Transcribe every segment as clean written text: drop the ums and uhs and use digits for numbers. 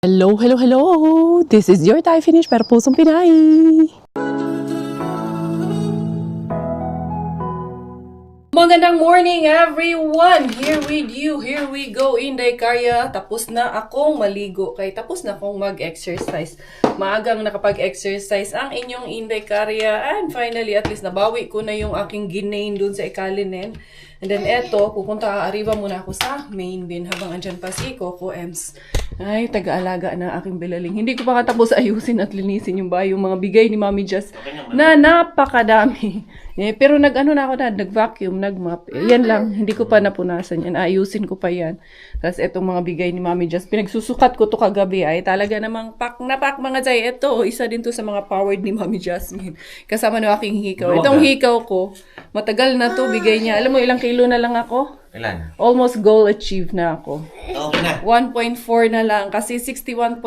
Hello, hello, hello! This is your Thai Finish pero pusong Pinay! Magandang morning everyone! Here with you, here we go, Inday Karya. Tapos na akong maligo, tapos na akong mag-exercise. Maagang nakapag-exercise ang inyong Inday Karya. And finally, at least nabawi ko na yung aking ginain dun sa Ikalinen. And then eto, arriba muna ako sa main bin habang andyan pa si Coco Ems. Ay, taga-alaga na aking bilaling. Hindi ko pa katapos ayusin at linisin yung bahay, yung mga bigay ni Mami Jess na napakadami. Pero nag-vacuum, nag-mop. Yan lang, hindi ko pa napunasan yan. Ayusin ko pa yan. Tapos etong mga bigay ni Mami Jess, pinagsusukat ko to kagabi. Ay, talaga namang pak mga jay. Ito, isa din to sa mga powered ni Mami Jasmine. Kasama ng aking hikaw. Itong hikaw ko, matagal na to, bigay niya. Alam mo, ilang kilo na lang ako? Ilan? Almost goal achieved na ako. Okay na. 1.4 na lang. Kasi 61.4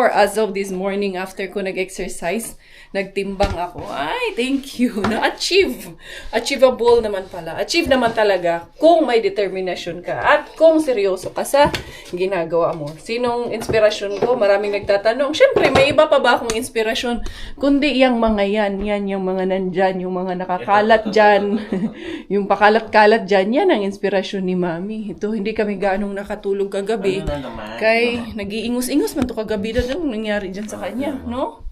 as of this morning after ko nag-exercise. Nagtimbang ako. Ay, thank you. Na-achieve. Achievable naman pala. Achieve naman talaga kung may determination ka at kung seryoso ka sa ginagawa mo. Sinong inspirasyon ko? Maraming nagtatanong. Siyempre, may iba pa ba akong inspirasyon? Kundi yung mga yan yung mga nandyan, yung mga nakakalat dyan, yung pakalat-kalat dyan, yan ang inspirasyon ni Mami. Ito, hindi kami ganong nakatulog kagabi. Kay, nag-iingus-ingus man to kagabi na nangyari dyan sa kanya, no?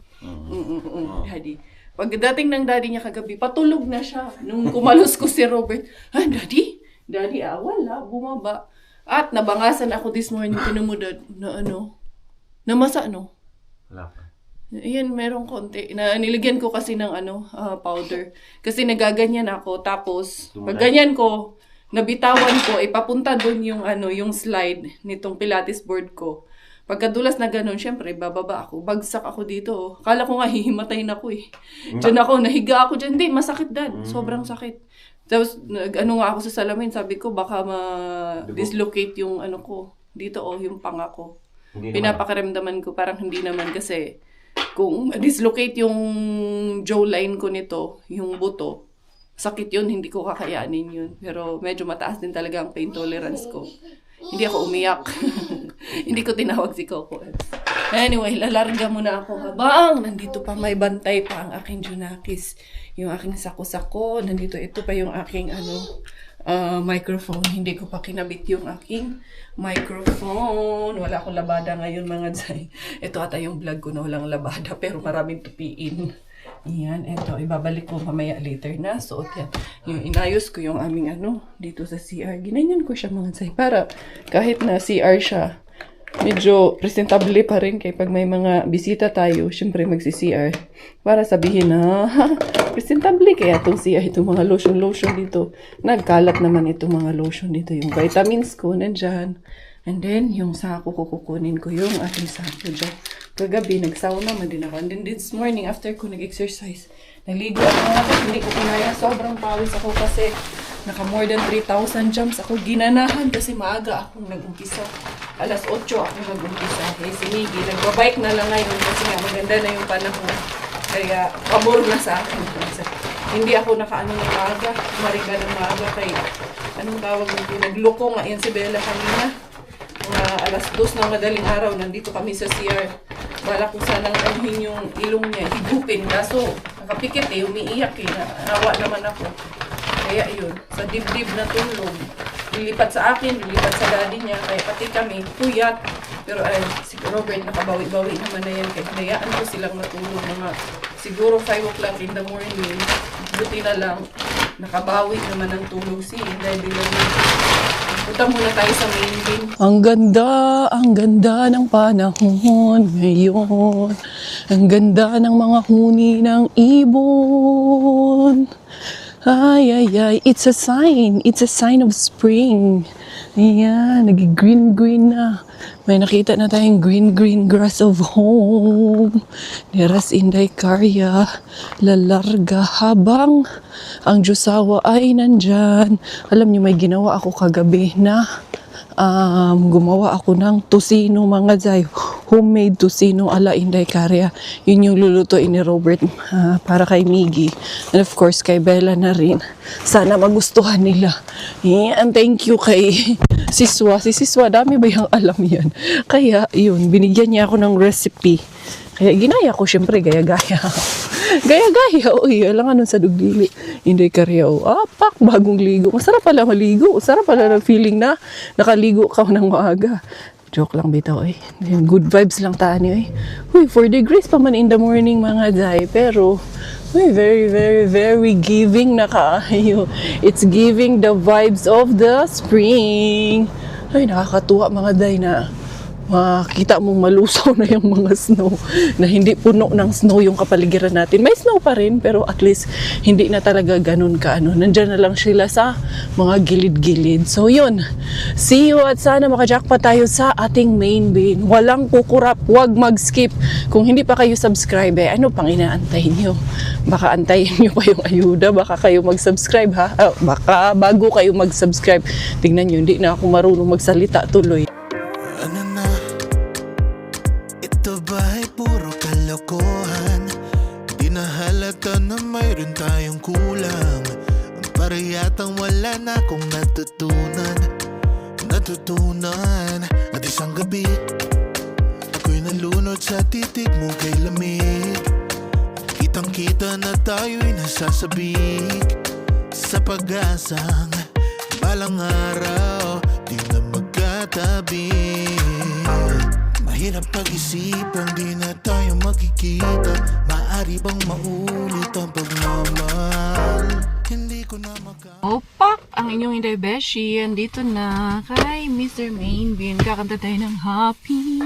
Daddy. Pagdating ng daddy niya kagabi, patulog na siya. Nung kumalos ko si Robert, Daddy? Daddy, wala, bumaba. At nabangasan ako this morning, pinumudad na namasa, Wala pa. Ayan, merong konti. Nilagyan ko kasi ng powder. Kasi nagaganyan ako. Tapos, pag ganyan ko, nabitawan ko, ipapunta dun yung slide nitong Pilates board ko. Pagkadulas na ganun, syempre, bababa ako. Bagsak ako dito. Kala ko nga, hihimatay na ako eh. Diyan ako, nahiga ako dyan. Hindi, masakit dad. Sobrang sakit. Tapos, nga ako sa salamin. Sabi ko, baka ma-dislocate yung ko. Dito yung panga ko. Pinapakaramdaman ko, parang hindi naman kasi kung dislocate yung jawline ko nito, yung buto, sakit yun, hindi ko kakayanin yun. Pero medyo mataas din talaga ang pain tolerance ko. Hindi ako umiyak. Hindi ko tinawag si Coco. Anyway, lalarga muna ako habang nandito pa may bantay pa ang aking Junakis. Yung aking sako-sako. Nandito ito pa yung aking microphone. Hindi ko pa kinabit yung aking microphone. Wala akong labada ngayon mga jay. Ito ata yung vlog ko na walang labada pero maraming tupiin. Yan, eto, ibabalik ko mamaya later na. So, yan. Yung inayos ko yung aming dito sa CR. Ginanyan ko siya mga jay. Para kahit na CR siya, medyo presentable pa rin kay pag may mga bisita tayo, syempre magsi-CR. Para sabihin na, presentable kaya itong CR, itong mga lotion dito. Nagkalat naman itong mga lotion dito. Yung vitamins ko, nandyan. And then, yung sako ko, kukunin ko yung ating sako dyan. Kagabi, nagsauna man din ako. And then this morning, after ko nag-exercise, naligo ako. Hindi ko kinaya. Sobrang pawis ako kasi naka more than 3,000 jumps ako ginanahan kasi maaga akong nag-umpisa. Alas 8 ako nag-umpisa. Eh, si Miggy, nagbabike na lang ngayon kasi nga maganda na yung panahon. Kaya, pabor na sa akin. Hindi ako nakaano ng maaga. Mariga ng maaga kay, anong tawag nito? Nagloko nga yan si Bella kanina. Alas 2 ng madaling araw, nandito kami sa CR. Bala ko sanang anuhin yung ilong niya, higupin. Kaso, nakapikit umiiyak Nawa naman ako. Kaya yun, sa dibdib na tulog. Lilipat sa akin, lilipat sa daddy niya. Kaya pati kami, puyat. Pero si Robert, nakabawi-bawi naman na yan. Kaya hayaan ko silang matulog siguro 5 o'clock in the morning. Buti na lang, nakabawi naman ang tulog si Inday Bilang. Punta muna tayo sa main bin. Ang ganda ng panahon ngayon. Ang ganda ng mga huni ng ibon. Ay, it's a sign of spring. Ayan, nag-green na. May nakita na tayong green grass of home. Neras Inday Karya, lalarga habang ang Diyosawa ay nandyan. Alam niyo, may ginawa ako kagabi na gumawa ako ng tocino mga zay. Homemade tocino ala Inday Caria. Yun yung lulutuin ni Robert para kay Miggy. And of course, kay Bella na rin. Sana magustuhan nila. And thank you kay Siswa. Si Siswa, dami ba yung alam yan? Kaya, yun, binigyan niya ako ng recipe. Kaya ginaya ko, syempre, gaya-gaya. Gaya-gaya, uy, alam nga nun sa Dugdili. Inday Caria, pak, bagong ligo. Masarap pala maligo. Masarap pala ng feeling na nakaligo ka ng maaga. Joke lang bitaw, eh. Good vibes lang taan eh. Uy, 4 degrees pa man in the morning, mga day. Pero, uy, very, very, very giving na kaayo. It's giving the vibes of the spring. Ay, nakakatuwa, mga day, na makita mong malusaw na yung mga snow, na hindi puno ng snow yung kapaligiran natin. May snow pa rin, pero at least hindi na talaga ganun ka ano. Nandyan na lang sila sa mga gilid-gilid. So yun, see you at sana makajackpot tayo sa ating main bin. Walang kukurap, wag mag-skip. Kung hindi pa kayo subscribe, ano pang inaantay nyo? Baka antayin nyo pa yung ayuda, baka kayo mag-subscribe ha. Baka bago kayo mag-subscribe, tingnan nyo, hindi na ako marunong magsalita tuloy. Ano na? Ito ba'y puro kalokohan? Di na halata na mayroon tayong kulang. Para yatang wala na akong natutunan. At isang gabi ako'y nalunod sa titig mo kay lamig. Kitang kita na tayo'y nasasabik sa pag-asang balang araw di na magkatabi. Mahirap pag-isipan, di na tayo magkikita. Maaari bang maulit ang pagmamahal? Hindi ko na Opak! Ang inyong Inday Beshi, andito na kay Mr. Mainbin. Kakanta tayo ng Happy,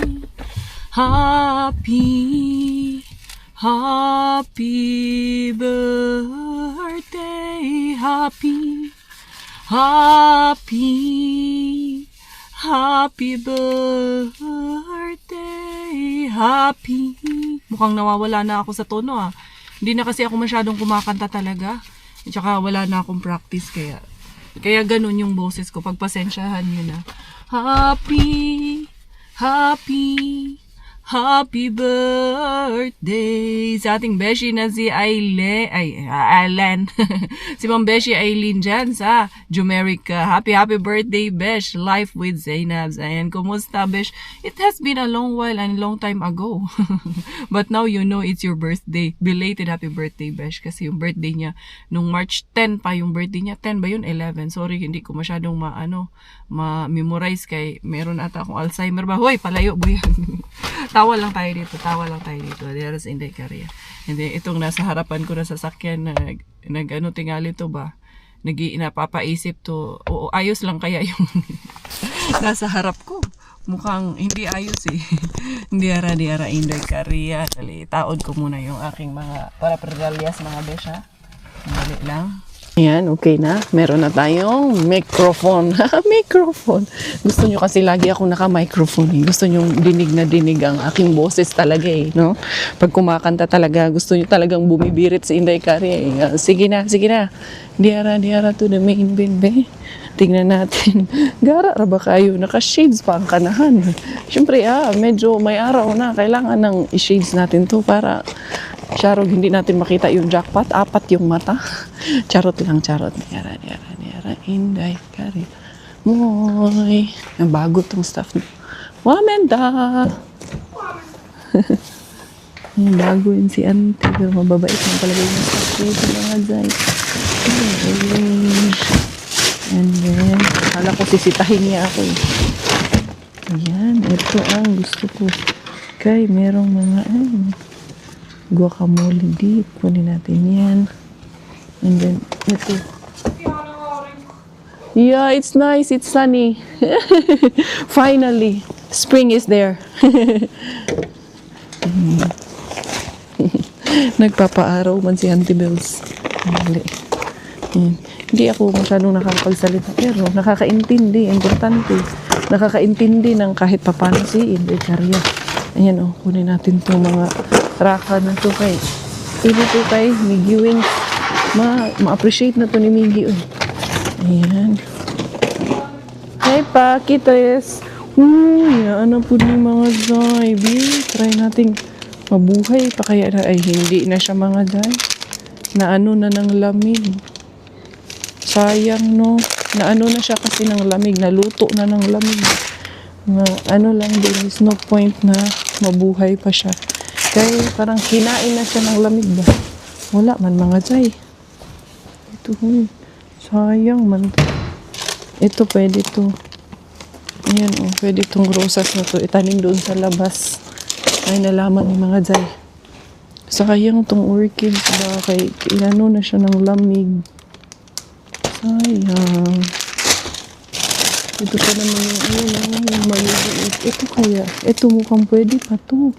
Happy, Happy birthday, Happy, Happy, Happy birthday, Happy. Mukhang nawawala na ako sa tono ah. Hindi na kasi ako masyadong kumakanta talaga. At saka wala na akong practice kaya ganun yung boses ko. Pagpasensyahan nyo na. Happy, happy, happy birthday sa ating beshi na si Alan. Si Ma'am Beshi Aileen dyan sa Jumerica. Happy birthday, Besh. Life with Zainabs. Ayan, kumusta, Besh? It has been a long while and long time ago. But now you know it's your birthday. Belated happy birthday, Besh. Kasi yung birthday niya, nung March 10 pa yung birthday niya. 10 ba yun? 11. Sorry, hindi ko masyadong ma-memorize kay meron ata akong Alzheimer ba? Hoy, palayo ba yan? Tawa lang tayo dito. There's Inday Caria. Hindi, itong nasa harapan ko na sasakyan tingali to ba? Napapaisip to. Oo, ayos lang kaya yung nasa harap ko. Mukhang hindi ayos eh. Hindi ara Inday Caria. Dali, taod ko muna yung aking mga parapergalyas mga besha. Dali lang. Ayan, okay na. Meron na tayong microphone. Microphone. Gusto nyo kasi lagi ako naka-microphone eh. Gusto nyo dinig na dinig ang aking boses talaga eh. No? Pag kumakanta talaga, gusto nyo talagang bumibirit si Inday Caria eh. Sige na. Diara to the main bin, be. Tingnan natin. Gara ba kayo? Naka-shades pa ang kanahan. Siyempre, medyo may araw na. Kailangan ng i-shades natin to para charot, hindi natin makita yung jackpot. 4 yung mata. Charot lang. Diara, Inday Caria. Moy. Ang bago tong stuff. Wamenda. Ang bago yun si auntie. Pero mababait na palagay yung stuff dito mga zay. And then, akala ko sisitahin niya ako eh. Ayan, ito ang gusto ko. Okay, merong mga guacamole dip. Kunin natin yan. And then, ito. Yeah, it's nice. It's sunny. Finally, spring is there. Nagpapaaraw man si Auntie Bells. Hindi ako masyadong nakakapagsalita pero nakakaintindi, importante. Nakakaintindi ng kahit papano si Inday Caria. Ayan kunin natin itong mga raka na ito kay Miggy Wings. Ma-appreciate na to ni Miggy. Ayan. Hey, pakitres. Ano po ni mga zay. Try nating mabuhay pa kaya na. Ay, hindi na siya mga zay. Na ano na ng lamig. Sayang, no? Na ano na siya kasi ng lamig. Naluto na ng lamig. Na ano lang, there is no point na mabuhay pa siya. Kaya parang kinain na siya ng lamig ba? Wala man mga zay. Ito, sayang man. Ito, pwede to. Ayan, oh, pwede itong rosas na to. Itanim doon sa labas. Ay, nalaman ni mga zay. Sayang itong orchids ba? Kay inano na siya ng lamig. Sayang. Ito pa naman yung maliit. Ito kaya. Ito mukhang pwede pa to.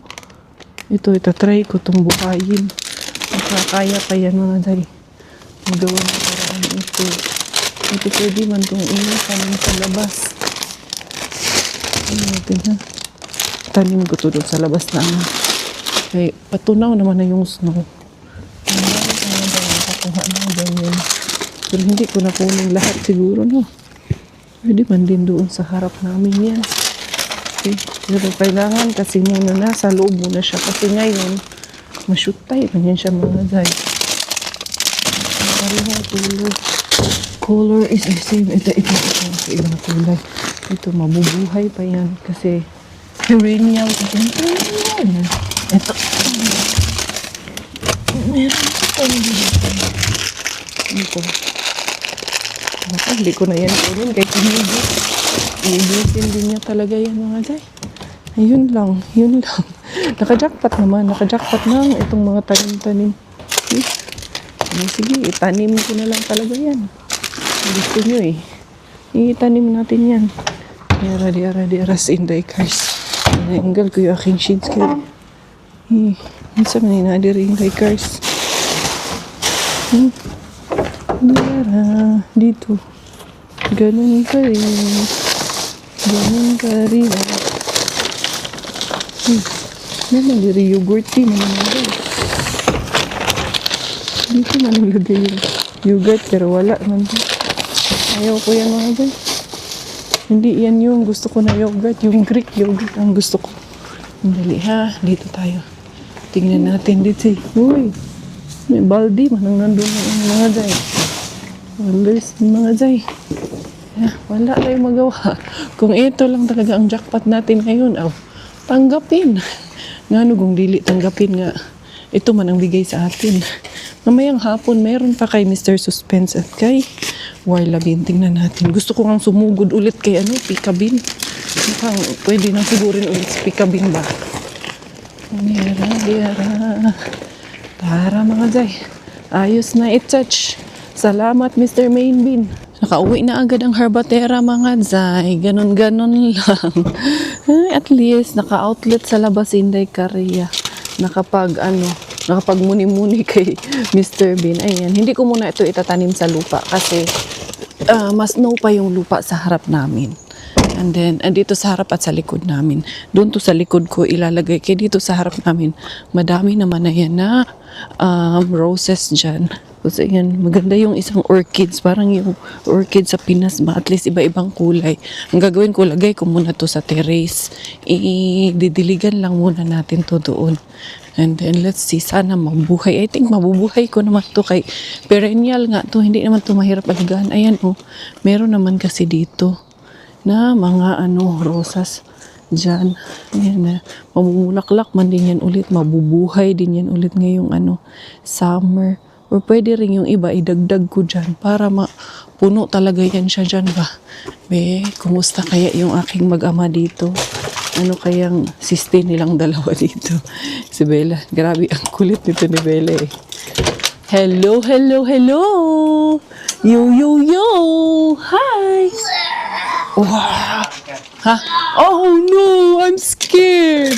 Ito, itatry ko itong buhayin. Makakaya pa yan mga zay. Magawa na paraan ito. Ito pwede man itong tanim sa labas. Natin ha. Tanim ko to doon sa labas na ano. Kaya patunaw naman na yung snow. Ang dami ko na nakakuha na ganyan. Pero hindi ko nakunin lahat siguro, no. Pwede man din doon sa harap namin yan. Okay. Pero kailangan kasi muna nasa loob muna siya. Kasi ngayon, ma-shoot tayo. Ganyan siya mga guys. Color is the same. Ito. Ibang kulay. Ito, mabubuhay pa yan kasi perennial kasi ito. Meron ito. Hindi ko na yan kunin kahit iubusin din niya talaga yan mga day. Ayun lang. Naka-jackpot naman. Naka-jackpot na itong mga tanim-tanim. Sige, itanim ko na lang talaga yan. Gusto nyo eh. Itanim natin yan. Ara in the cars. Nainggal ko yung aking sheets kayo. Minsan maninadi rin the cars. Dito. Ganun ka rin. Naman diri yogurt tea naman nilagay. Dito na nilagay yung yogurt pero wala naman. Ayaw ko yan mga guys. Hindi yan yung gusto ko na yogurt. Yung Greek yogurt ang gusto ko. Dali ha. Dito tayo. Tingnan natin dito. Uy. May baldi. Manang nandun yung mga zay. Mga zay. Wala tayong magawa. Kung ito lang talaga ang jackpot natin ngayon. Tanggapin. Nga kung dili tanggapin nga. Ito man ang bigay sa atin. Mamayang hapon, meron pa kay Mr. Suspense at kay Warlabin. Tingnan natin. Gusto ko nga sumugod ulit kay Pikabin. Mukhang pwede nang sigurin ulit si Pikabin ba? Tara mga zay. Ayos na i-touch. Salamat Mr. Mainbin. Nakauwi na agad ang Herbatera mga zay. Ganon-ganon lang. At least naka-outlet sa labas Inday Korea. Nakapag-muni-muni kay Mr. Bean. Ayan, hindi ko muna ito itatanim sa lupa kasi mas snow pa yung lupa sa harap namin. And then, dito sa harap at sa likod namin. Doon to sa likod ko ilalagay. Kaya dito sa harap namin, madami naman na yan na roses dyan. Kasi yan, maganda yung isang orchids. Parang yung orchid sa Pinas ba? At least iba-ibang kulay. Ang gagawin ko, lagay ko muna to sa terrace. Didiligan lang muna natin to doon. And then, let's see. Sana mabuhay. I think mabubuhay ko naman to kay perennial nga to. Hindi naman to mahirap alagaan. Ayan oh. Meron naman kasi dito na mga rosas dyan. Ayan na. Mamumulaklak man din yan ulit. Mabubuhay din yan ulit ngayong summer. Or pwede rin yung iba, idagdag ko dyan para puno talaga yan siya dyan ba? Kumusta kaya yung aking mag-ama dito? Ano kayang siste nilang dalawa dito? Si Bella. Grabe, ang kulit nito ni Bella eh. Hello! Yo! Hi! Wow! Ha? Oh no! I'm scared!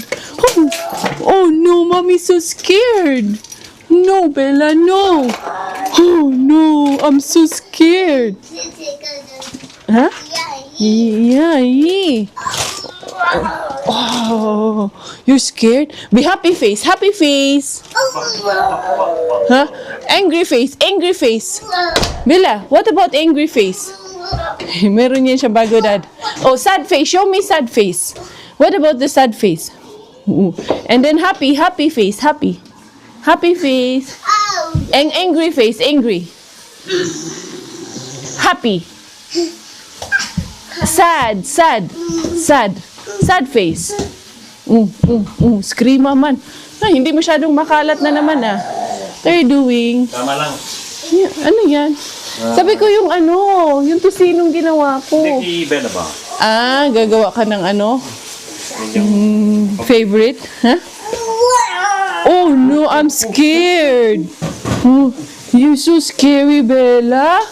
Oh no! Mommy's so scared! No, Bella, no! Oh no! I'm so scared! Huh? Yeah. Oh, you're scared? Be happy face. Huh? Angry face. Bella, what about angry face? Meron yan siya bago, Dad. Oh, sad face. Show me sad face. What about the sad face? Ooh. And then happy face. Happy face. Angry face. Angry. Happy. Sad face. Scream man. Ay, hindi masyadong makalat na naman ah. What are you doing? Tama lang. Ano yan? Sabi ko yung yung tosinong ginawa ko. Hindi Bella ba? Ah, gagawa ka ng favorite? Huh? Oh no, I'm scared. Oh, you're so scary, Bella.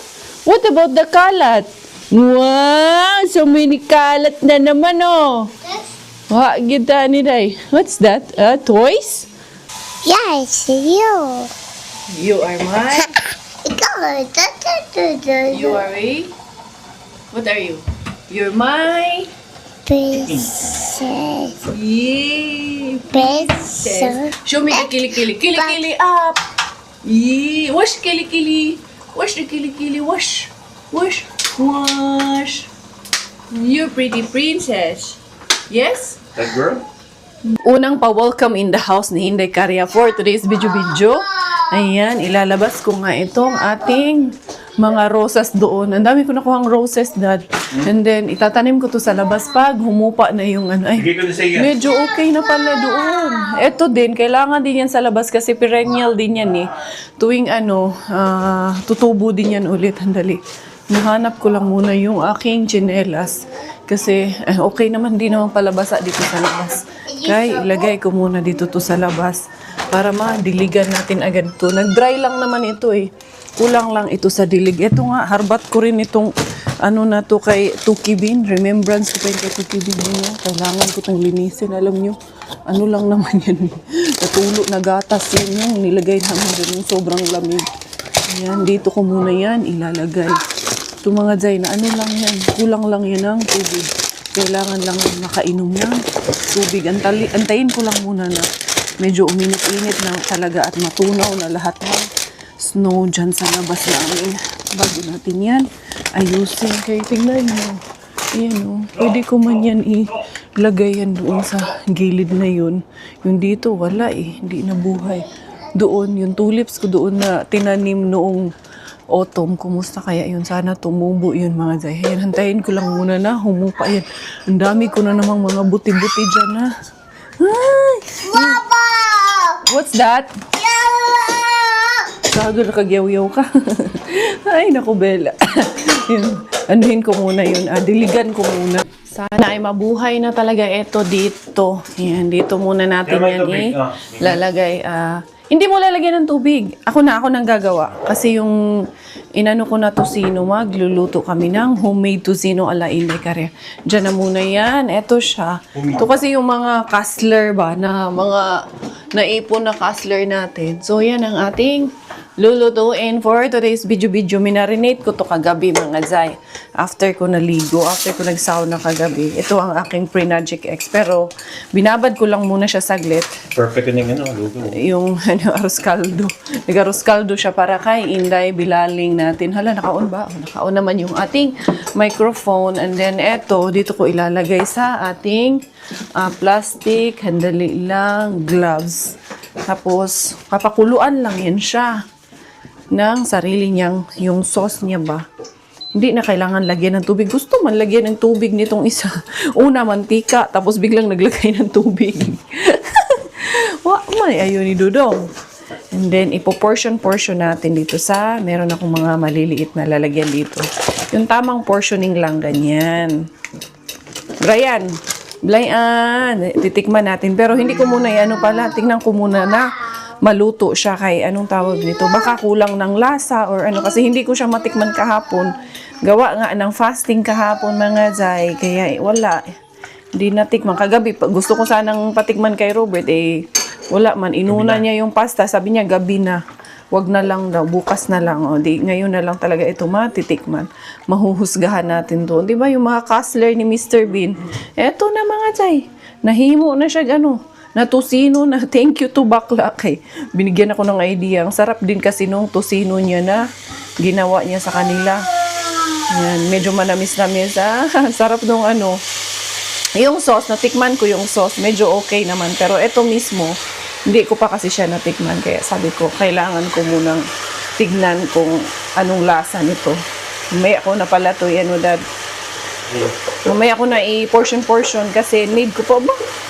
What about the kalat? Wow, so many kalat na naman, oh. Wah, kita ni Day. What's that? Toys? Yes, you. You are mine. You You are a... What are you? You're my... princess. Yay! Princess. Show me the kili-kili. Kili-kili up! Yay! Wash kili-kili. Wash the kili-kili. Wash. Wash. Wash. You're pretty princess. Yes? That girl? Unang pa-welcome in the house ni Inday Caria for today's video. Ayan, ilalabas ko nga itong ating mga rosas doon. Ang dami ko nakuhang roses, Dad. And then, itatanim ko to sa labas pag humupa na yung Bigay ko na sa iyo. medyo okay na pala doon. Ito din, kailangan din yan sa labas kasi perennial din yan eh. Tuwing tutubo din yan ulit. Handali. Nahanap ko lang muna yung aking tsinelas. Kasi okay naman, di naman palabasa dito sa labas. Kaya ilagay ko muna dito to sa labas para madiligan natin agad to. Nag-dry lang naman ito eh. Kulang lang ito sa dilig. Ito nga, harbat ko rin itong na to kay Tuki Bin. Remembrance ko pa yun kay Tuki Bin. Kailangan ko itong linisin. Alam nyo, ano lang naman yan. Natulo na gatas yan yung nilagay namin dun yung sobrang lamig. Ayan, dito ko muna yan ilalagay. Ito mga Zay, na ano lang yan. Kulang lang yan ng tubig. Kailangan lang makainom ng tubig. Antayin ko lang muna na medyo uminit-init na talaga at matunaw na lahat ng snow dyan sa labas namin. Bago natin yan ayusin. Kaya tingnan nyo. Ayan o. Pwede ko man yan ilagay yan doon sa gilid na yun. Yung dito wala eh. Hindi nabuhay. Doon, yung tulips ko doon na tinanim noong autumn. Kumusta kaya yun? Sana tumubo yun mga Zay. Ayan, hantayin ko lang muna na humupa yan. Ang dami ko na namang mga buti-buti dyan ha. Ay! Papa! What's that? Gago, nakagyaw-yaw ka. Ay, naku, Bella. Yun, anuhin ko muna yun. Diligan ko muna. Sana ay mabuhay na talaga ito dito. Yan, dito muna natin yan lalagay. Hindi mo lalagyan ng tubig. Ako nang gagawa. Kasi yung inano ko na tosino, magluluto kami ng homemade tosino ala Inday Caria. Diyan na muna yan. Ito siya. Ito kasi yung mga castler ba, na mga naipon na castler natin. So, yan ang ating lulutuin for today's video. Minarinate ko to kagabi mga Zay. After ko naligo, after ko nag-sauna kagabi. Ito ang aking Pre-Magic X. Pero, binabad ko lang muna siya saglit. Perfect yun yung luto. Yung arroz caldo. Nag-arroz caldo siya para kay Inday Bilaling natin. Hala, naka-on ba? Naka-on naman yung ating microphone. And then, eto, dito ko ilalagay sa ating plastic, handali lang, gloves. Tapos, papakuluan lang yan siya ng sarili niyang, yung sauce niya ba. Hindi na kailangan lagyan ng tubig. Gusto man lagyan ng tubig nitong isa. Una, mantika, tapos biglang naglagay ng tubig. May ayun ni Dudong. And then, ipo-portion natin dito sa, meron akong mga maliliit na lalagyan dito. Yung tamang portioning lang, ganyan. Brian, titikman natin. Pero hindi ko muna tingnan ko muna na maluto siya kay anong tawag nito. Baka kulang ng lasa or ano. Kasi hindi ko siya matikman kahapon. Gawa nga ng fasting kahapon mga Zay. Kaya wala. Hindi natikman. Kagabi, gusto ko sanang patikman kay Robert. Wala man. Inuna niya yung pasta. Sabi niya gabi na. Wag na lang daw. Bukas na lang. Ngayon na lang talaga ito matitikman. Mahuhusgahan natin doon. Diba yung mga castler ni Mr. Bean? Eto na mga Zay. Nahimo na siya na tosino na thank you to bakla kay binigyan ako ng idea. Ang sarap din kasi nung tosino niya na ginawa niya sa kanila. Yan, medyo manamis-namis. Sarap nung ano. Yung sauce, natikman ko yung sauce. Medyo okay naman. Pero ito mismo, hindi ko pa kasi siya natikman. Kaya sabi ko, kailangan ko munang tignan kung anong lasa nito. Mamaya ko na pala to, ano, Dad. Mamaya ko na i-portion kasi need ko pa.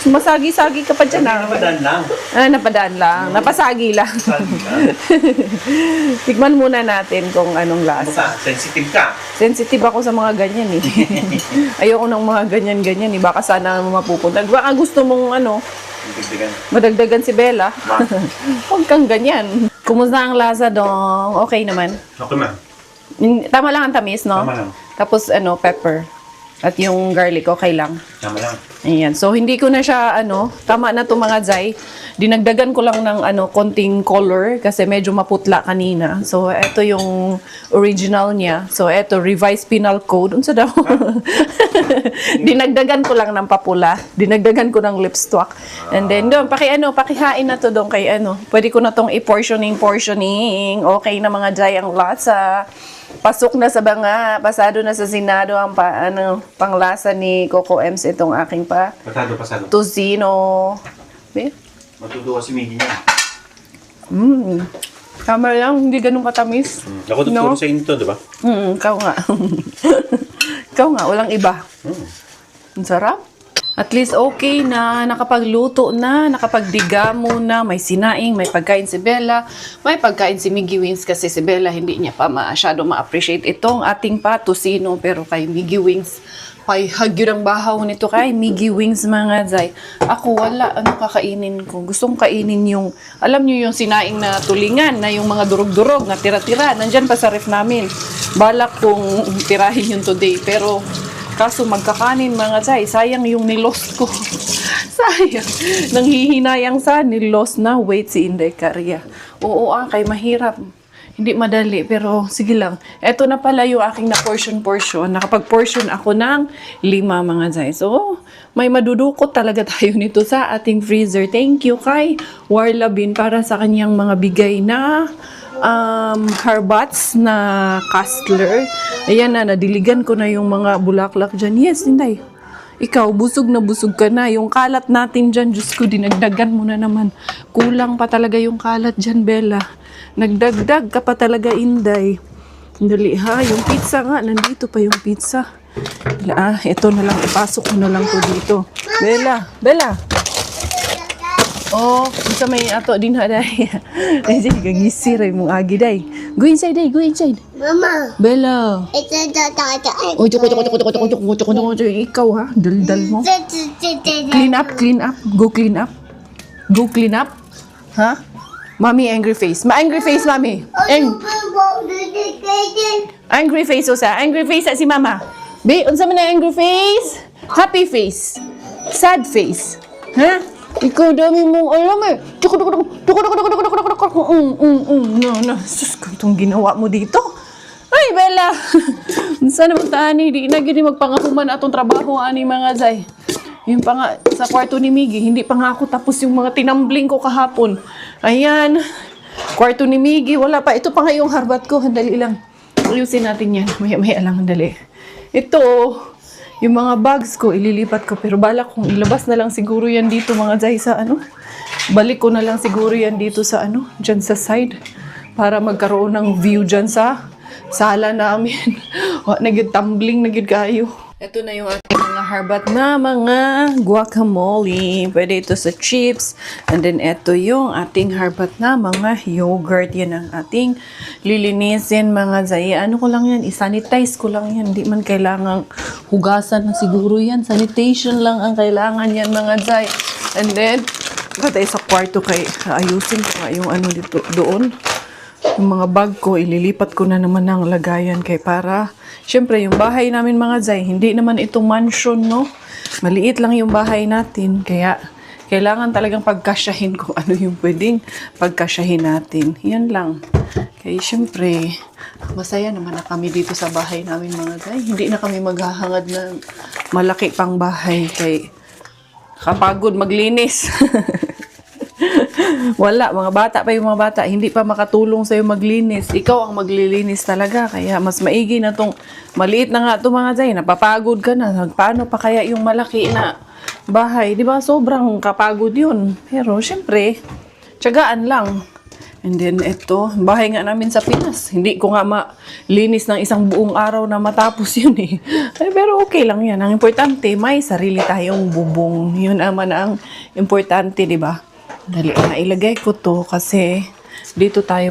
Masagi-sagi ka pa dyan. Napadaan lang. Napadaan lang. Napasagi lang. Tikman muna natin kung anong lasa. Sensitive ka. Sensitive ako sa mga ganyan eh. Ayoko ng mga ganyan-ganyan eh. Baka sana mapupunta. Baka gusto mong ano, madagdagan si Bella. Huwag kang ganyan. Kumusta ang lasa dong? Okay naman. Okay man. Tama lang ang tamis, no? Tama lang. Tapos ano, pepper. At yung garlic, okay lang. Tama lang. Ayan. So, hindi ko na siya, tama na to mga Zay. Dinagdagan ko lang ng, konting color kasi medyo maputla kanina. So, ito yung original niya. So, ito, revised penal code. Unsa daw? Dinagdagan ko lang ng papula. Dinagdagan ko ng lipstick. And then, doon, pakihain na to doon kay, pwede ko na tong i-portioning. Okay na mga Zay ang lasa. Pasok na sa banga, pasado na sa Senado ang panglasa ni Coco Ems itong aking Pasado. tocino. Matutuwa si Miggy niya. Tama lang, hindi ganun katamis. Ako tuturo sa inyo to, di ba? Ikaw nga. Ikaw nga, walang iba. Ang sarap. At least okay na, nakapagluto na, nakapagdigamo na, may sinaing, may pagkain si Bella, may pagkain si Miggy Wings kasi si Bella hindi niya pa masyado ma-appreciate itong ating tocino pero kay Miggy Wings, ay hagyod ang bahaw nito kay Miggy Wings mga Zay. Ako wala, kakainin ko? Gustong kainin yung, alam niyo yung sinaing na tulingan, na yung mga durog-durog na tira-tira, nandyan pa sa ref namin. Balak kong tirahin yun today pero kaso magkakanin mga Zay, sayang yung nilost ko. Sayang. Nanghihinayang sa nilost na weight si Inday Caria. Oo kay mahirap. Hindi madali, pero sige lang. Eto na pala yung aking na-portion. Nakapag-portion ako ng 5 mga Zay. So, may madudukot talaga tayo nito sa ating freezer. Thank you kay Warlabin para sa kanyang mga bigay na harbats na castler. Ayan na, nadiligan ko na yung mga bulaklak dyan. Yes, Inday. Ikaw, busog na busog ka na. Yung kalat natin dyan, Diyos ko, dinagdagan mo na naman. Kulang pa talaga yung kalat dyan, Bella. Nagdagdag ka pa talaga, Inday. Dali ha, yung pizza nga, nandito pa yung pizza. Ito na lang, ipasok ko na lang to dito. Bella. Oh, isa may ato din ha, day. Ay, gagisiray mong agi, day. Go inside, day. Go inside. Mama. Bella. Oh, ikaw ha, daldal mo. Clean up. Go clean up. Ha? Mommy, angry face. Angry face, mommy. Angry face, Osa. Angry face si mama. Be, unsa man na angry face? Happy face. Sad face. Ha? Ikaw dami mong alam eh. No. Sus, kung itong ginawa mo dito. Ay, Bella. Unsa naman taani, di na gini magpangahuman atong trabaho ani mga Zay. Yung pa nga, sa kwarto ni Miggy, hindi pa nga ako tapos yung mga tinambling ko kahapon. Ayan, kwarto ni Miggy, wala pa. Ito pa nga yung harbat ko, handali lang. Ayusin natin yan, maya lang, handali. Ito, yung mga bags ko, ililipat ko. Pero balak kong ilabas na lang siguro yan dito mga Zay sa Balik ko na lang siguro yan dito sa dyan sa side. Para magkaroon ng view dyan sa sala namin. Nagid tumbling, nagid kayo. Ito na yung ating mga harbat na mga guacamole. Pwede ito sa chips. And then ito yung ating harbat na mga yogurt. Yan ang ating lilinisin mga Zay. Ano ko lang yan? I-sanitize ko lang yan. Hindi man kailangang hugasan na siguro yan. Sanitation lang ang kailangan yan mga Zay. And then, katay sa kwarto kay ayusin ko nga yung dito doon. Yung mga bag ko, ililipat ko na naman ng lagayan kay para, syempre yung bahay namin mga Zay, hindi naman ito mansion, no? Maliit lang yung bahay natin, kaya kailangan talagang pagkasyahin kung ano yung pwedeng pagkasyahin natin. Yan lang. Kaya syempre, masaya naman na kami dito sa bahay namin mga Zay. Hindi na kami maghahangad na malaki pang bahay kay kapagod maglinis. Wala, mga bata pa yung mga bata. Hindi pa makatulong sa'yo maglinis. Ikaw ang maglilinis talaga. Kaya mas maigi na tong maliit na nga itong mga Zay. Napapagod ka na. Paano pa kaya yung malaki na bahay? Di ba? Sobrang kapagod yun. Pero syempre, tiyagaan lang. And then ito, bahay nga namin sa Pinas. Hindi ko nga malinis ng isang buong araw na matapos yun eh. Ay, pero okay lang yan. Ang importante, may sarili tayong bubong. Yun naman ang importante, di ba? Dali na ilagay ko to kasi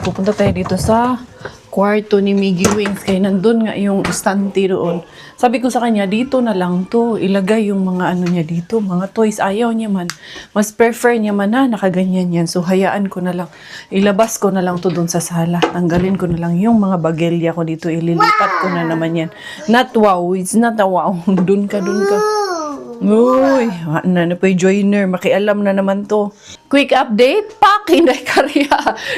pupunta tayo dito sa kwarto ni Miggy Wings. Kaya nandun nga yung stante doon. Sabi ko sa kanya, dito na lang to. Ilagay yung mga ano niya dito, mga toys. Ayaw niya man. Mas prefer niya man na nakaganyan yan. So, hayaan ko na lang. Ilabas ko na lang to doon sa sala. Tanggalin ko na lang yung mga bagelya ko dito. Ililipat ko na naman yan. Not wow. It's not a wow. Dun ka. Uy, na po yung joiner. Makialam na naman to. Quick update, pak, Inday Karya.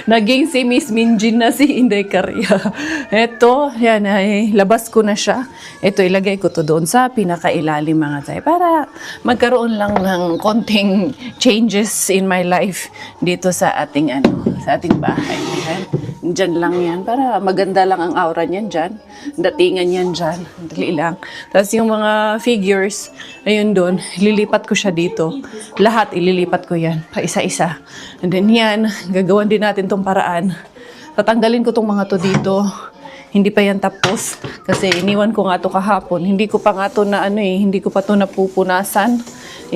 Naging si Miss Minjin na si Inday Karya. Ito, yan ay, labas ko na siya. Ito, ilagay ko to doon sa pinakailalim mga Zay. Para magkaroon lang ng konting changes in my life dito sa ating bahay. Yan. Diyan lang yan. Para maganda lang ang aura niyan dyan. Datingan yan dyan. Dali lang. Tapos yung mga figures, ayun doon, ililipat ko siya dito. Lahat ililipat ko yan. Pa isa-isa. And then yan, gagawan din natin tong paraan. Tatanggalin ko tong mga to dito. Hindi pa yan tapos. Kasi iniwan ko nga to kahapon. Hindi ko pa nga to na hindi ko pa to napupunasan.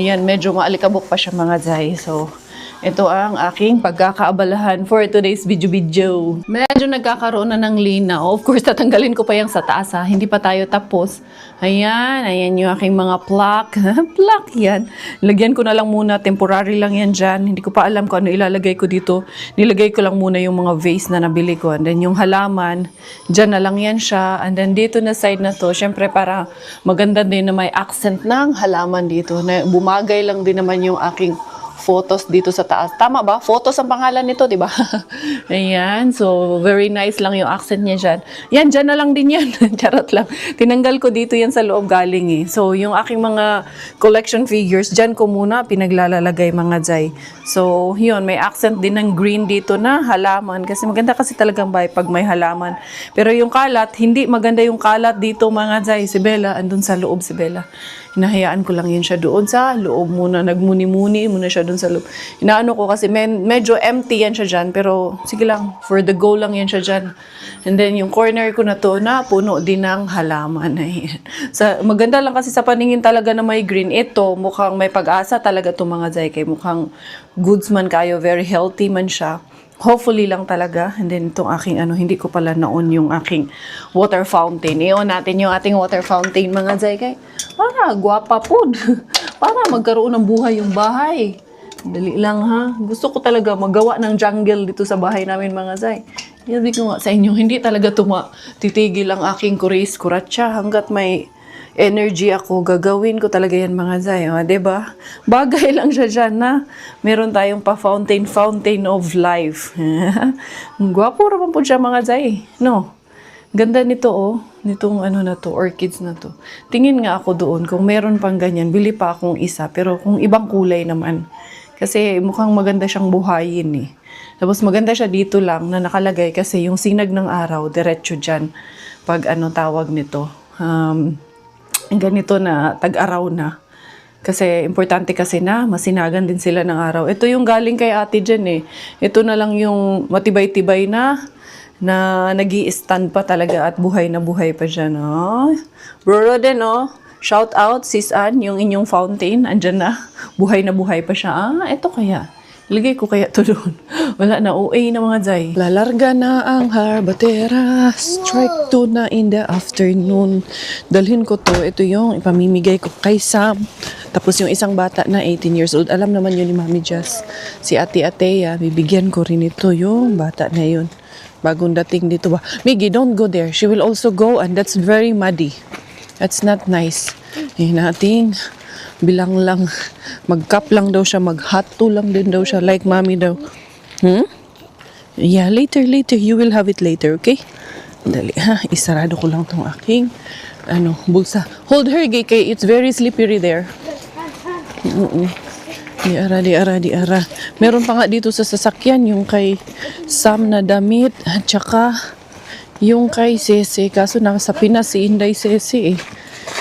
Ayan, medyo maalikabok pa siya mga Zay. So, ito ang aking pagkakaabalahan for today's video. Medyo nagkakaroon na ng linaw. Of course, tatanggalin ko pa yung sa taas ha. Hindi pa tayo tapos. Ayan yung aking mga plaque. Plaque yan. Lagyan ko na lang muna. Temporary lang yan dyan. Hindi ko pa alam kung ano ilalagay ko dito. Nilagay ko lang muna yung mga vase na nabili ko. And then yung halaman, dyan na lang yan siya. And then dito na side na to, syempre para maganda din na may accent ng halaman dito. Na bumagay lang din naman yung aking photos dito sa taas. Tama ba? Photos ang pangalan nito, di ba? Ayan. So, very nice lang yung accent niya dyan. Yan, dyan na lang din yan. Charot lang. Tinanggal ko dito yan sa loob galing eh. So, yung aking mga collection figures, dyan ko muna pinaglalalagay mga Zay. So, yun. May accent din ng green dito na halaman. Kasi maganda kasi talagang bahay pag may halaman. Pero yung kalat, hindi maganda yung kalat dito mga Zay. Si Bella, andun sa loob si Bella. Hinahayaan ko lang yun siya doon sa loob muna. Nagmuni-muni muna siya doon sa loob. Inaano ko kasi medyo empty yan siya dyan. Pero sige lang, for the go lang yan siya dyan. And then yung corner ko na to na puno din ng halaman. Ayan. Maganda lang kasi sa paningin talaga na may green. Ito mukhang may pag-asa talaga itong mga Zay. Kay mukhang goods man kayo. Very healthy man siya. Hopefully lang talaga. And then itong aking hindi ko pala naon yung aking water fountain. Iyon natin yung ating water fountain mga Zay. Kay para gwapa po. Para magkaroon ng buhay yung bahay. Dali lang ha. Gusto ko talaga magawa ng jungle dito sa bahay namin mga Zay. Sabi ko nga sa inyo, hindi talaga titigil ang aking kuratsa hanggat may energy ako, gagawin ko talaga yan mga Zay. O, diba? Bagay lang siya dyan na meron tayong fountain of life. Gwapo naman po siya mga Zay. No? Ganda nito nitong na to, orchids na to. Tingin nga ako doon, kung meron pang ganyan, bili pa akong isa, pero kung ibang kulay naman. Kasi mukhang maganda siyang buhayin eh. Tapos maganda siya dito lang na nakalagay kasi yung sinag ng araw, diretso dyan. Pag tawag nito, ganito na tag-araw na. Kasi importante kasi na masinagan din sila ng araw. Ito yung galing kay ate dyan eh. Ito na lang yung matibay-tibay na nag-i-stand pa talaga at buhay na buhay pa dyan. Oh. Bro din shout out sis Ann, yung inyong fountain. Andyan na. Buhay na buhay pa siya. Ito kaya. Ligay ko kaya to doon. Wala na, OA na mga Zay. Lalarga na ang harbatera. Strike 2 na in the afternoon. Dalhin ko to. Ito yung ipamimigay ko kay Sam. Tapos yung isang bata na 18 years old. Alam naman yun ni Mami Jazz. Si Ate Atea. Bibigyan ko rin ito yung bata na yun. Bagong dating dito ba? Miggy, don't go there. She will also go and that's very muddy. That's not nice. Nating bilang lang. Mag-cup lang daw siya. Mag-hot lang din daw siya. Like Mami daw. Yeah, later. You will have it later, okay? Dali ha. Isarado ko lang tong aking bulsa. Hold her, kay it's very slippery there. Di ara. Meron pa nga dito sa sasakyan yung kay Sam na damit at saka yung kay Cece. Kaso nasa Pinas si Inday Cece eh.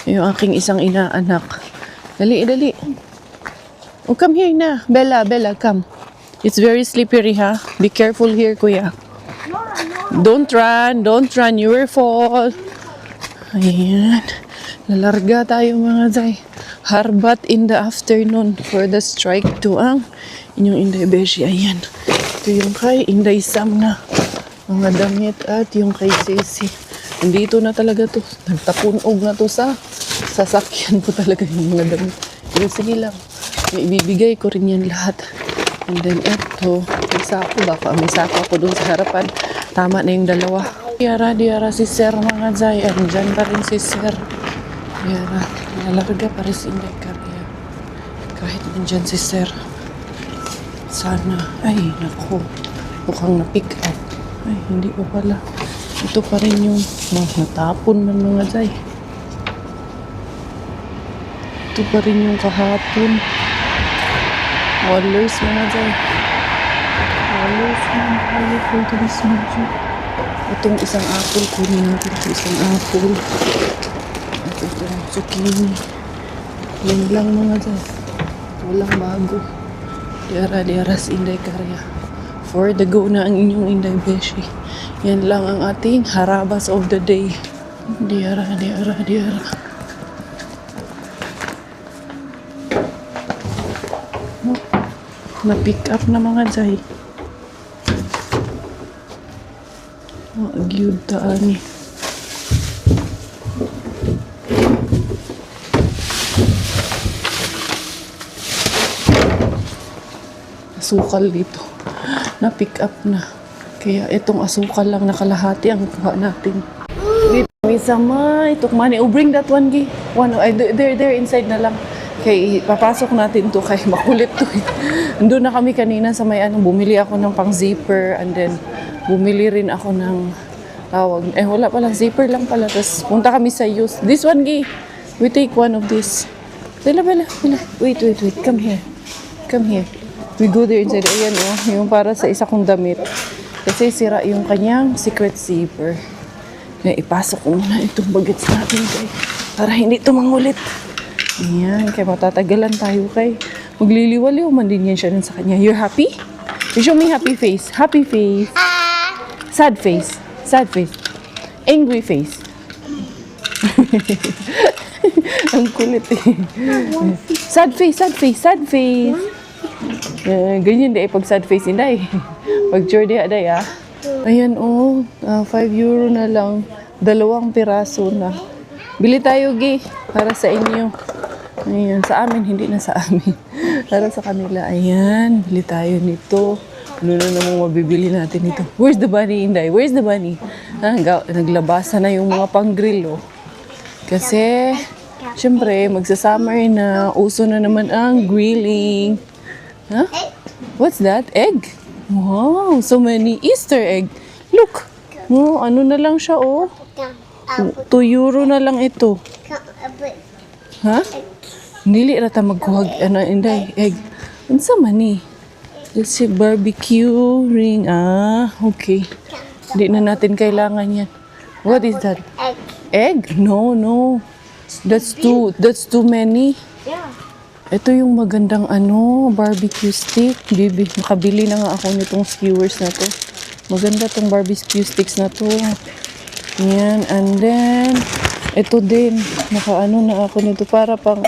Yung aking isang inaanak. Dali. Oh, come here na. Bella, come. It's very slippery ha. Be careful here, kuya. Don't run. You will fall. Ayan. Lalarga tayo mga day. Harbat in the afternoon for the strike to ang inyong Inday Beshi. Ayan. Ito yung kay Inday Sam na mga damit at yung kay Ceci. Nandito na talaga to. Nagtapunog na to sa sasakyan ko talaga yung mga damit. Pero sige lang. Ibibigay ko rin yan lahat. And then eto, may sako. Baka may sako ako dun sa harapan. Tama na yung dalawa. Diara si Sir mga Zay. Andyan pa rin si Sir. Diara, nalarga pa rin si Inday Karya. Kahit nandyan si Sir. Sana. Ay, naku. Mukhang na-pick up. Ay, hindi pa pala. Ito pa rin yung natapon man mga Zay. Ito pa rin yung kahapon. Wallers mga Zay. Wallers man. Ayaw ko ito this medyo. Itong isang apple. Kunin natin ito isang apple. At itong zucchini. Yan lang mga Zay. Walang bago. Diara si Inday Karya. For the go na ang inyong Inday Beshi. Yan lang ang ating harabas of the day. Diara. Na-pick up na mga Zay. Magyud taan eh. Asukal dito. Na-pick up na. Kaya itong asukal lang na kalahati ang kuha natin. Wait, may sama. Itok money. Oh, bring that one, Gi. One, there inside na lang. Okay, papasok natin to kay makulit to eh. Doon na kami kanina sa may bumili ako ng pang zipper and then bumili rin ako ng tawag. Wala pala, zipper lang pala. Tapos punta kami sa use. This one, Gi. We take one of this. Bella. Wait. Come here. We go there inside. Ayan yung para sa isa kong damit. Kasi sira yung kanyang secret zipper. Kaya ipasok ko muna itong bagets natin kay para hindi ito mangulit. Ayan, kaya matatagalan tayo kay magliliwaliw man din yan siya rin sa kanya. You're happy? You show me happy face. Happy face. Sad face. Angry face. Ang kulit eh. Sad face. Ganyan di pag sad face inday. Pag sure di aday ah. Ayan €5 na lang. 2 piraso na. Bili tayo Gi para sa inyo. Ayan, sa amin, hindi na sa amin. Para sa kanila, ayan, bili tayo nito. Ano na namang mabibili natin ito? Where's the bunny, Inday? Where's the bunny? Naglabasa na yung mga pang-grill, oh. Kasi, syempre, magsa-summer na, uso na naman ang grilling. Huh? What's that? Egg? Wow, so many Easter egg. Look, ano na lang siya, oh. €2 na lang ito. Ha? Dili ra ta magkuhag Inday egg. Unsa man ni? Let's see, barbecue ring. Okay. Hindi na natin kailangan yan. What is that? Egg? No. That's too many. Yeah. Ito yung magandang barbecue stick. Bibi, makabili na nga ako nitong skewers na to. Maganda tong barbecue sticks na to. Yan, and then ito din, na ako nito para pang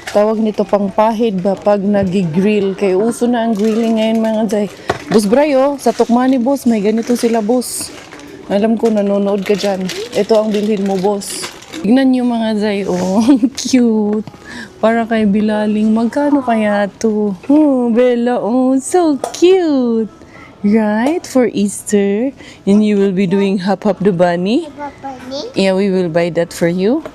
tawag nito pang pahid ba pag nagigrill. Kaya uso na ang grilling ngayon mga Zay. Boss Brayo, sa Tukmani boss, may ganito sila boss. Alam ko nanonood ka dyan. Ito ang bilhin mo boss. Tignan nyo mga Zay, oh, cute. Para kay Bilaling, magkano kaya to? Oh, Bella, oh, so cute. Right, for Easter. And you will be doing Hop the Bunny. Yeah, we will buy that for you.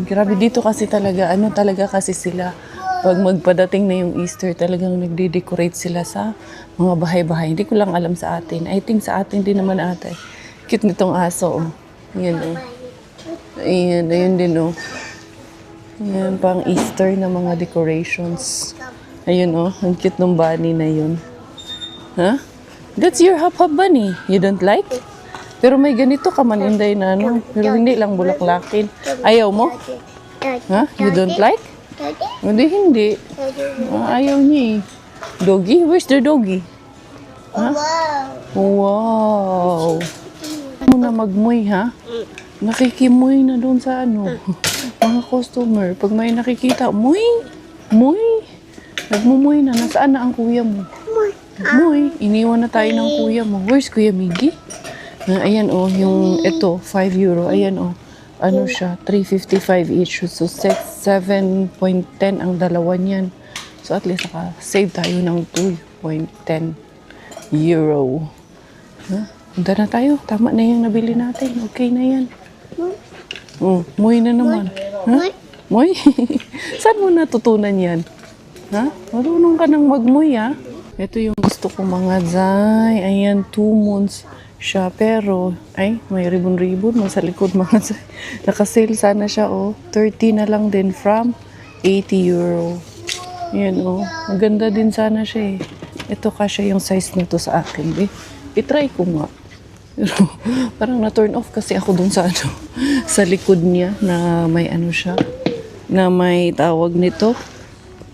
Grabe dito kasi talaga, talaga kasi sila. Pag magpadating na yung Easter, talagang nagde-decorate sila sa mga bahay-bahay. Hindi ko lang alam sa atin. I think sa atin din naman ata. Cute nitong aso, oh. Ayan, oh. Ayan din, oh. Ayan, pang Easter na mga decorations. Ayun oh, ang cute ng bunny na yun. Ha? That's your hop-hop bunny. You don't like? Pero may ganito ka man, Inday, na ano. Pero hindi lang bulaklakin. Ayaw mo? Ha? You don't like? Hindi. Ayaw niya eh. Doggy? Where's the doggy? Ha? Wow. Mo na magmoy ha? Nakikimoy na doon sa ano. Mga customer, pag may nakikita, moy. Nagmumoy na. Nasaan na ang kuya mo? Moy. Iniwan na tayo ng kuya mo. Where's Kuya Miggy? Ayan oh, yung ito, 5 euro. Ayan oh. Ano siya? 3.55 each. So 7.10 ang dalawa niyan. So at least naka-save tayo ng 2.10 euro. Punta na tayo. Tama na yung nabili natin. Okay na yan. Moy na naman. Ha? Moy? Saan mo natutunan yan? Ha? Marunong ka nang magmoy ha? Ito yung gusto ko mga zay. Ayan, 2 months siya. Pero, ay, may ribbon-ribbon mo sa likod mga zay. Nakasale sana siya oh. 30 na lang din from 80 euro. Ayan oh. Maganda din sana siya eh. Ito kasi yung size nito sa akin eh. I-try ko nga. Pero parang na-turn off kasi ako dun sa ano, sa likod niya na may ano siya, na may tawag nito.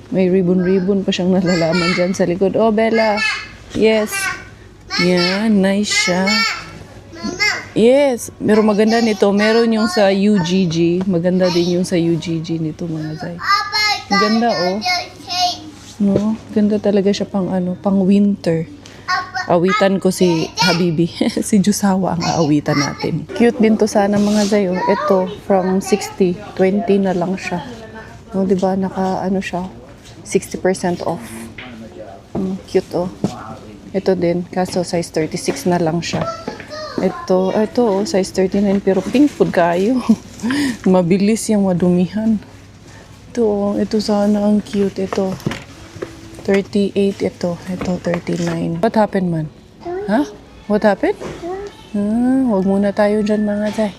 May ribbon pa siyang nalalaman dyan sa likod. Oh, Bella. Yes. Yan, nice siya. Yes. Pero maganda nito. Meron yung sa UGG. Maganda din yung sa UGG nito mga zay. Maganda oh. No, ganda talaga siya pang ano, pang winter. Awitan ko si Habibi. Si Jusawa ang aawitan natin. Cute din to sana mga zay. Oh. Ito, from 60, 20 na lang siya. No, diba, naka ano siya, 60% off. Cute oh. Ito din, kaso size 36 na lang siya. Ito oh, size 39 pero pink food kayo. Mabilis yung madumihan. Ito oh, ito sana ang cute. Ito, 38 ito. Ito, 39. What happened man? Ha? What happened? Huwag muna tayo dyan mga zay.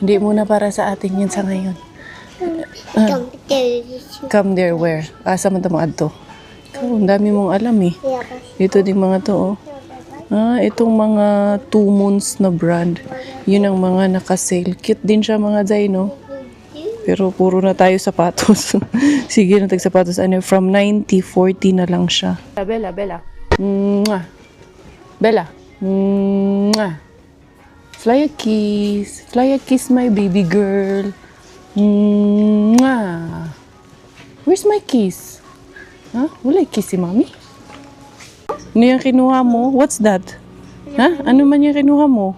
Hindi muna para sa atin yun sa ngayon. Come there, where? Asa man tamad to? Ang dami mong alam eh. Dito din mga to oh. Itong mga 2 months na brand. Yun ang mga nakasale. Cute din siya mga zay no? Pero puro na tayo sapatos. Sige na tag-sapatos. Ano, from 90, 40 na lang siya. Bella. Mwah. Bella. Mwah. Fly a kiss my baby girl. Mwah. Where's my kiss? Ha? Wala kiss si mami? Ano yung kinuha mo? What's that? Ha? Ano man yung kinuha mo?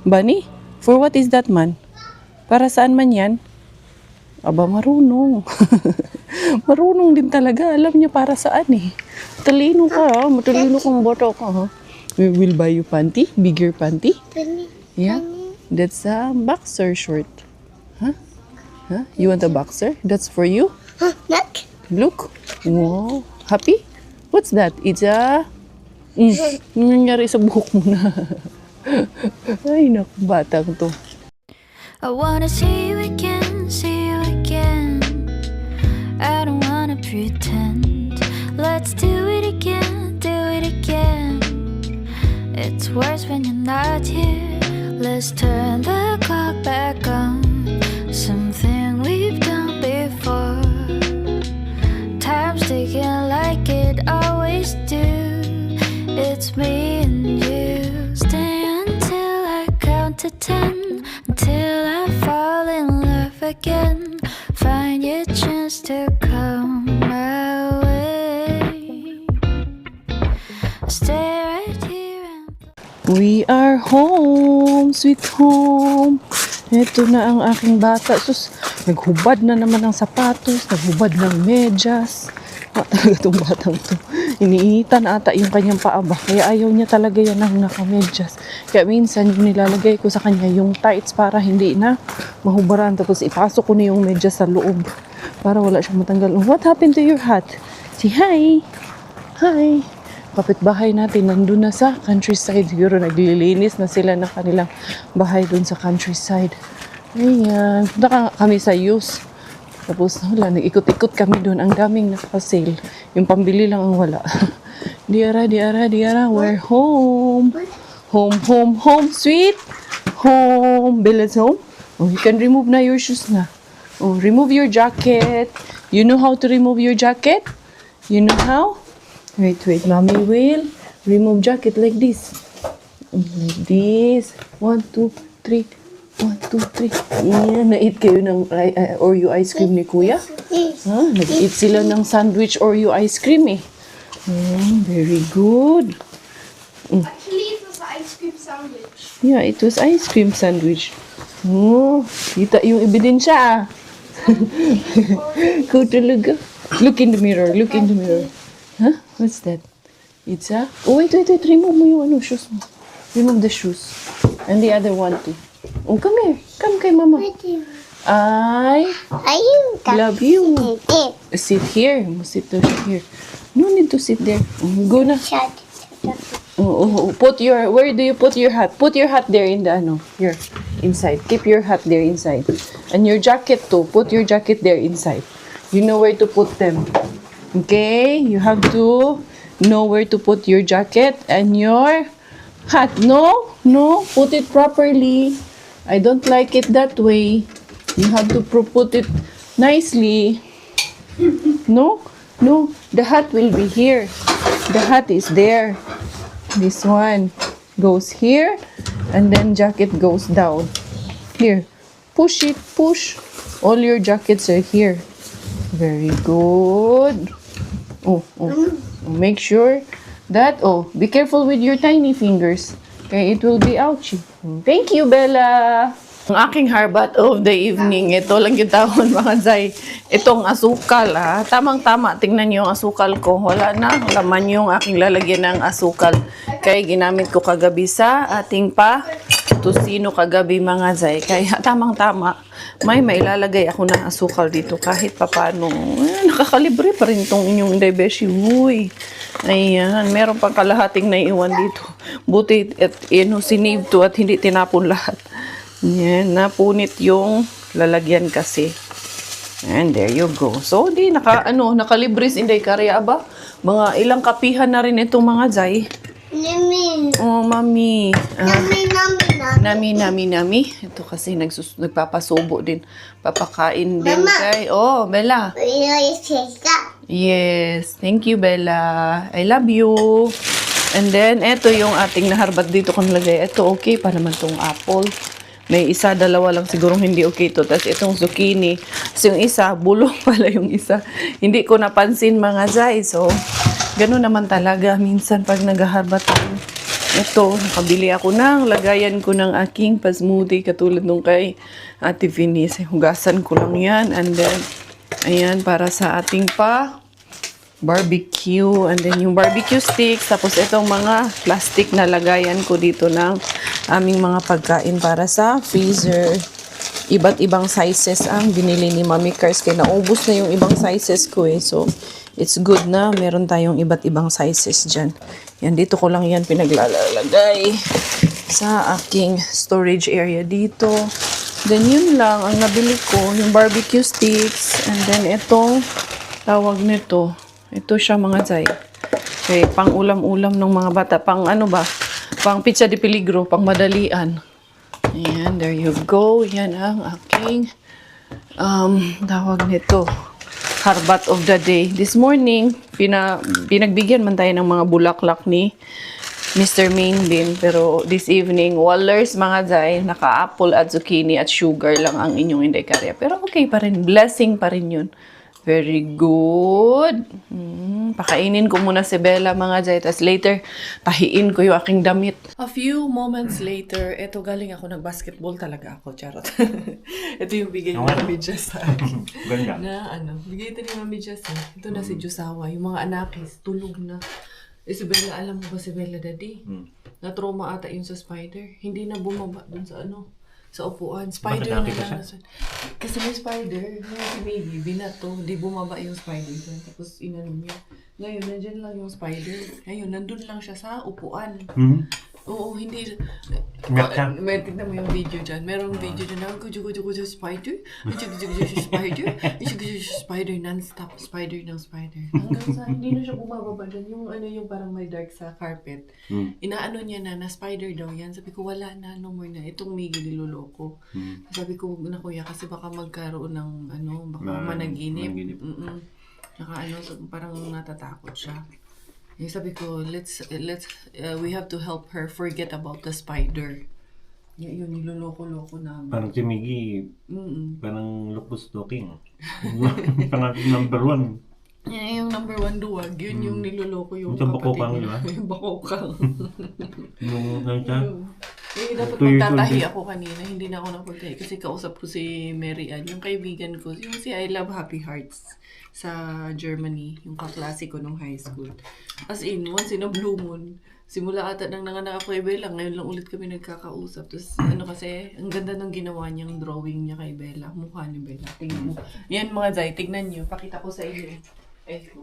Bunny? For what is that man? Para saan man yan? Aba, marunong. Marunong din talaga. Alam niya para saan eh. Talino ka ha. Matalino kang bata ka ha. We will buy you panty. Bigger panty. Yeah. That's a boxer short. Huh? You want a boxer? That's for you? Look. Wow. Happy? What's that? It's a... Ano nangyari sa buhok mo na? Ay, naku, batang to. I wanna see you again, see you again. I don't wanna pretend. Let's do it again, do it again. It's worse when you're not here. Let's turn the clock back on. Something we've done before. Time's ticking like it always do. It's me and you. Stay until I count to 10. Until I fall in love again. Find your chance to come my way. Stay right here and... We are home, sweet home. Ito na ang aking bata. Sus, naghubad na naman ng sapatos, naghubad ng medyas. Talaga itong batang to. Iniitan ata yung kanyang paaba. Kaya ayaw niya talaga yan ng nakamedyas. Kaya minsan yung nilalagay ko sa kanya yung tights para hindi na mahubaran. Tapos ipasok ko na yung medyas sa loob para wala siyang matanggal. What happened to your hat? Say hi! Hi! Kapitbahay natin nandun na sa countryside. Siguro naglilinis na sila ng kanilang bahay dun sa countryside. Ayan. Punta kami sa Yus. Tapos wala, nag-ikot-ikot kami doon. Ang daming naka-sale. Yung pambili lang ang wala. Diara, we're home. Home, sweet. Home. Bella's home. Oh, you can remove na your shoes na. Oh, remove your jacket. You know how to remove your jacket? You know how? Wait, mommy will remove jacket like this. Like this. 1, 2, 3. 1, 2, 3. Yeah, na-eat kayo ng Oreo ice cream ni Kuya? Ha? Nag-eat sila ng sandwich Oreo ice cream eh. Very good. Actually, it was an ice cream sandwich. Yeah, it was ice cream sandwich. Oh, kita yung ebidensya ah. Ko talaga. Look in the mirror. Huh? What's that? It's a... Oh, wait. Remove mo yung shoes mo. Remove the shoes. And the other one too. Oh, come here. Come kay mama. I love you. Sit here. Sit here. No need to sit there. Go na. Put your... Where do you put your hat? Put your hat there in the here. Inside. Keep your hat there inside. And your jacket too. Put your jacket there inside. You know where to put them. Okay? You have to know where to put your jacket and your hat. No. Put it properly. I don't like it that way. You have to put it nicely. No. The hat will be here. The hat is there. This one goes here. And then jacket goes down. Here. Push it. Push. All your jackets are here. Very good. Oh. Make sure that, be careful with your tiny fingers. Okay, it will be ouchy. Thank you, Bella. Ang aking harbat of the evening, ito lang yung tawon mga Zay. Itong asukal tamang-tama, tingnan niyo ang asukal ko. Wala na, laman yung aking lalagyan ng asukal. Kaya ginamit ko kagabi sa ating tusino kagabi mga Zay. Kaya tamang-tama, may mailalagay ako ng asukal dito kahit papano. Nakakalibre pa rin itong inyong Beshi. Uy, ayan, meron pang kalahating naiiwan dito. Buti sinave to at hindi tinapon lahat. Yan, napunit yung lalagyan kasi. And there you go. So, nakalibris inday karya ba? Mga ilang kapihan na rin itong mga Zay. Nami. Oh, mami. Nami. Nami. Ito kasi nagpapasubo din. Papakain din kay... Oh, Bella. Yes. Thank you, Bella. I love you. And then, ito yung ating naharbat dito kung lagay. Ito, okay pa naman tong apple. May isa, dalawa lang sigurong hindi okay to. Tapos itong zucchini. So yung isa, bulong pala yung isa. Hindi ko napansin mga Zay. So, gano'n naman talaga. Minsan pag naghaharbat ako. Ito, nakabili ako ng lagayan ko ng aking pa-smoothie. Katulad nung kay Ate Venice. Hugasan ko lang yan. And then, ayan, para sa ating barbecue. And then yung barbecue sticks. Tapos itong mga plastic na lagayan ko dito ng aming mga pagkain para sa freezer. Iba't ibang sizes ang binili ni Mami Cars. Kaya naubos na yung ibang sizes ko eh. So, it's good na meron tayong iba't ibang sizes dyan. Yan, dito ko lang yan pinaglalagay sa aking storage area dito. Then, yun lang ang nabili ko. Yung barbecue sticks. And then, itong tawag nito. Ito siya mga Zay. Okay, pang ulam-ulam ng mga bata. Pang pang pizza de peligro, pang madalian. Ayan, there you go. Yan ang aking tawag nito. Harbat of the day. This morning, pinagbigyan man tayo ng mga bulaklak ni Mr. Main pero this evening, walers mga Zay, naka-apple at zucchini at sugar lang ang inyong hindi karya. Pero okay pa rin. Blessing pa rin yun. Very good. Pakainin ko muna si Bella mga Zay. Tapos later, tahiin ko yung aking damit. A few moments later, eto galing ako nag-basketball talaga ako. Charot. Ito yung bigay ni Mami Jess sa akin. Bigay ito ni Mami Jess. Ito na si Josawa. Yung mga anakis, tulog na. Si Bella, alam mo ba si Bella daddy? Na-trauma ata yun sa spider. Hindi na bumaba dun sa sa upuan. Spider na lang. Kasi may spider. Si baby, binato. Di bumaba yung spider. Tapos inanom niya. Ngayon, nandyan lang yung spider. Ngayon, nandun lang siya sa upuan. Oo, hindi. Umiyak siya. May tignan mo yung video dyan. Merong video dyan na, gujo spider, spider, non-stop, spider ng spider. Hanggang sa, hindi na siya bumababa dyan. Yung parang may dark sa carpet. Inaano niya na spider daw yan. Sabi ko, wala na, no more na. Itong Miggy niloloko. Sabi ko, na kuya, kasi baka magkaroon ng, baka managinip. So, parang natatakot siya. Yung sabi ko, we have to help her forget about the spider. Yun, niloloko-loko namin. Parang si Miggy, parang lupus talking. Parang number 1. Yan yung number 1 duwag. Yun yung niloloko yung Yung kapatid bakokang, niya. di ba? Yung bakokang. Yung siya. Dapat 2 years old magtatahi din. ako kanina. Hindi na ako napagtahi. Kasi kausap ko si Mary Ann, yung kaibigan ko. Yung si I Love Happy Hearts sa Germany. Yung kaklase ko nung high school. As in, once in a blue moon. Simula ata nang nanganak ako kay Bella. Ngayon lang ulit kami nagkakausap. Tapos kasi, ang ganda ng ginawa niyang drawing niya kay Bella. Mukha ni Bella. Tingnan mo. Yan mga Zay, tignan niyo. Pakita ko sa inyo.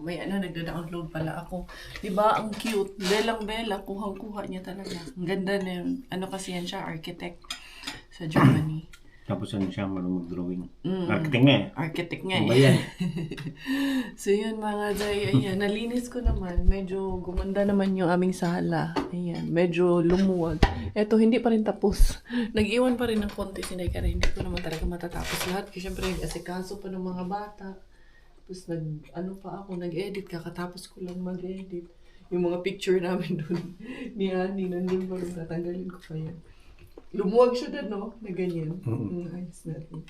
May nagda-download pala ako. Diba? Ang cute. Belang-bela. Kuhang-kuha niya talaga. Ang ganda na yun. Kasi yan siya, architect sa Germany. Tapos siya marunong mag-drawing. Architect nga eh. Architect nga Ano ba eh. yan? So yun mga Zay, ayan, nalinis ko naman. Medyo gumanda naman yung aming sala. Ayan, medyo lumuwag. Eto, hindi pa rin tapos. Nag-iwan pa rin ng konti si Naika. Hindi ko naman talaga matatapos lahat. Kasi syempre, nag-asikaso pa ng mga bata. Tapos nag-edit, kakatapos ko lang mag-edit. Yung mga picture namin doon ni Annie, nandun pa rin, tatanggalin ko pa yan. Lumuwag siya doon, no? Na ganyan. Ayos natin.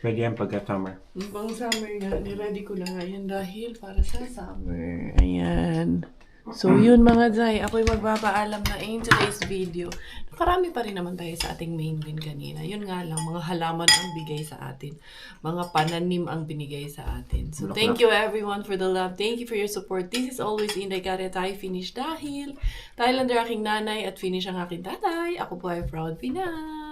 Pwede yan pagka-summer. Yung pang summer nga, niready ko na nga yan dahil para sa summer. Ayan. So yun mga Zay, ako'y magpapaalam na in today's video. Nakarami pa rin naman tayo sa ating main bin kanina. Yun nga lang, mga halaman ang bigay sa atin. Mga pananim ang binigay sa atin. So thank you everyone for the love. Thank you for your support. This is always Inday Kare. Tayo finish dahil Thailander aking nanay at finish ang aking tatay. Ako po ay proud Pinay.